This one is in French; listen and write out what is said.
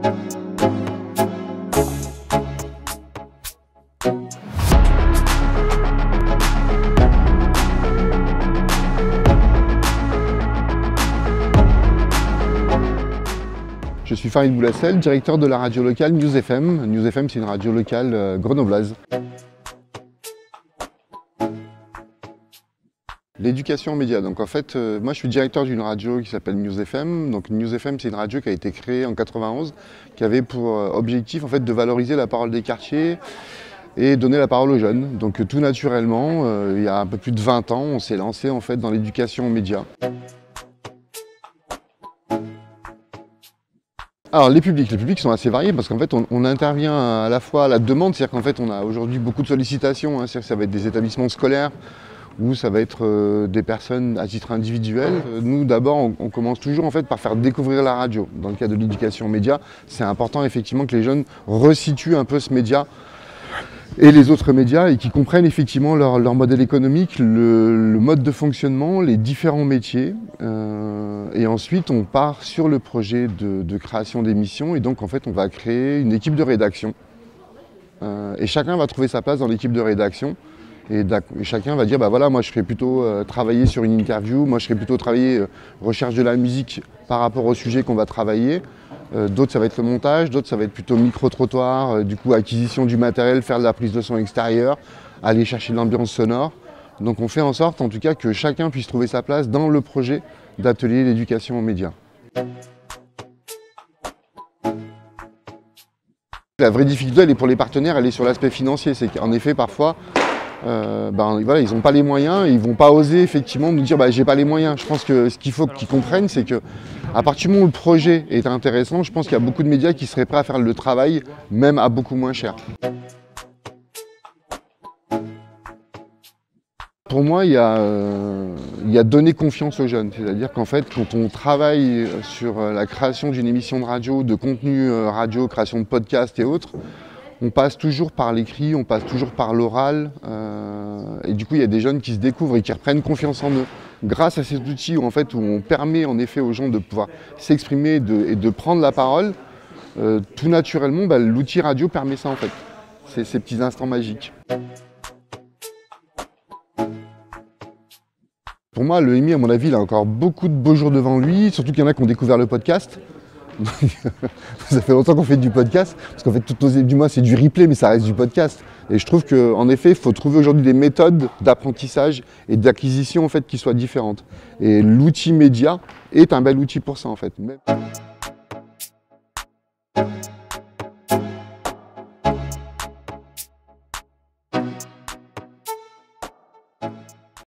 Je suis Farid Boulassel, directeur de la radio locale News FM. News FM, c'est une radio locale grenobloise. L'éducation aux médias. Donc en fait, moi je suis directeur d'une radio qui s'appelle News FM. Donc News FM, c'est une radio qui a été créée en 91, qui avait pour objectif en fait de valoriser la parole des quartiers et donner la parole aux jeunes. Donc tout naturellement, il y a un peu plus de 20 ans, on s'est lancé en fait dans l'éducation aux médias. Alors les publics sont assez variés parce qu'en fait on intervient à la fois à la demande, c'est-à-dire qu'en fait on a aujourd'hui beaucoup de sollicitations, c'est-à-dire que ça va être des établissements scolaires ou ça va être des personnes à titre individuel. Nous d'abord on commence toujours en fait par faire découvrir la radio. Dans le cadre de l'éducation aux médias, c'est important effectivement que les jeunes resituent un peu ce média et les autres médias et qui comprennent effectivement leur modèle économique, le mode de fonctionnement, les différents métiers. Et ensuite, on part sur le projet de création d'émissions et donc en fait, on va créer une équipe de rédaction. Et chacun va trouver sa place dans l'équipe de rédaction. Et chacun va dire, bah voilà, moi je serais plutôt travailler sur une interview, moi je serais plutôt travailler recherche de la musique par rapport au sujet qu'on va travailler. D'autres ça va être le montage, d'autres ça va être plutôt micro-trottoir, du coup acquisition du matériel, faire de la prise de son extérieure, aller chercher de l'ambiance sonore. Donc on fait en sorte en tout cas que chacun puisse trouver sa place dans le projet d'atelier d'éducation aux médias. La vraie difficulté elle est pour les partenaires, elle est sur l'aspect financier, c'est qu'en effet parfois voilà, ils n'ont pas les moyens et ils ne vont pas oser effectivement nous dire j'ai pas les moyens. Je pense que ce qu'il faut qu'ils comprennent, c'est que à partir du moment où le projet est intéressant, je pense qu'il y a beaucoup de médias qui seraient prêts à faire le travail, même à beaucoup moins cher. Pour moi, il y a donner confiance aux jeunes. C'est-à-dire qu'en fait, quand on travaille sur la création d'une émission de radio, de contenu radio, création de podcasts et autres, on passe toujours par l'écrit, on passe toujours par l'oral, et du coup il y a des jeunes qui se découvrent et qui reprennent confiance en eux. Grâce à ces outils où on permet en effet aux gens de pouvoir s'exprimer et de prendre la parole, tout naturellement l'outil radio permet ça en fait, c'est ces petits instants magiques. Pour moi, le EMI, à mon avis, il a encore beaucoup de beaux jours devant lui, surtout qu'il y en a qui ont découvert le podcast. Ça fait longtemps qu'on fait du podcast, parce qu'en fait toutes nos du mois c'est du replay mais ça reste du podcast. Et je trouve qu'en effet il faut trouver aujourd'hui des méthodes d'apprentissage et d'acquisition en fait qui soient différentes. Et l'outil média est un bel outil pour ça en fait.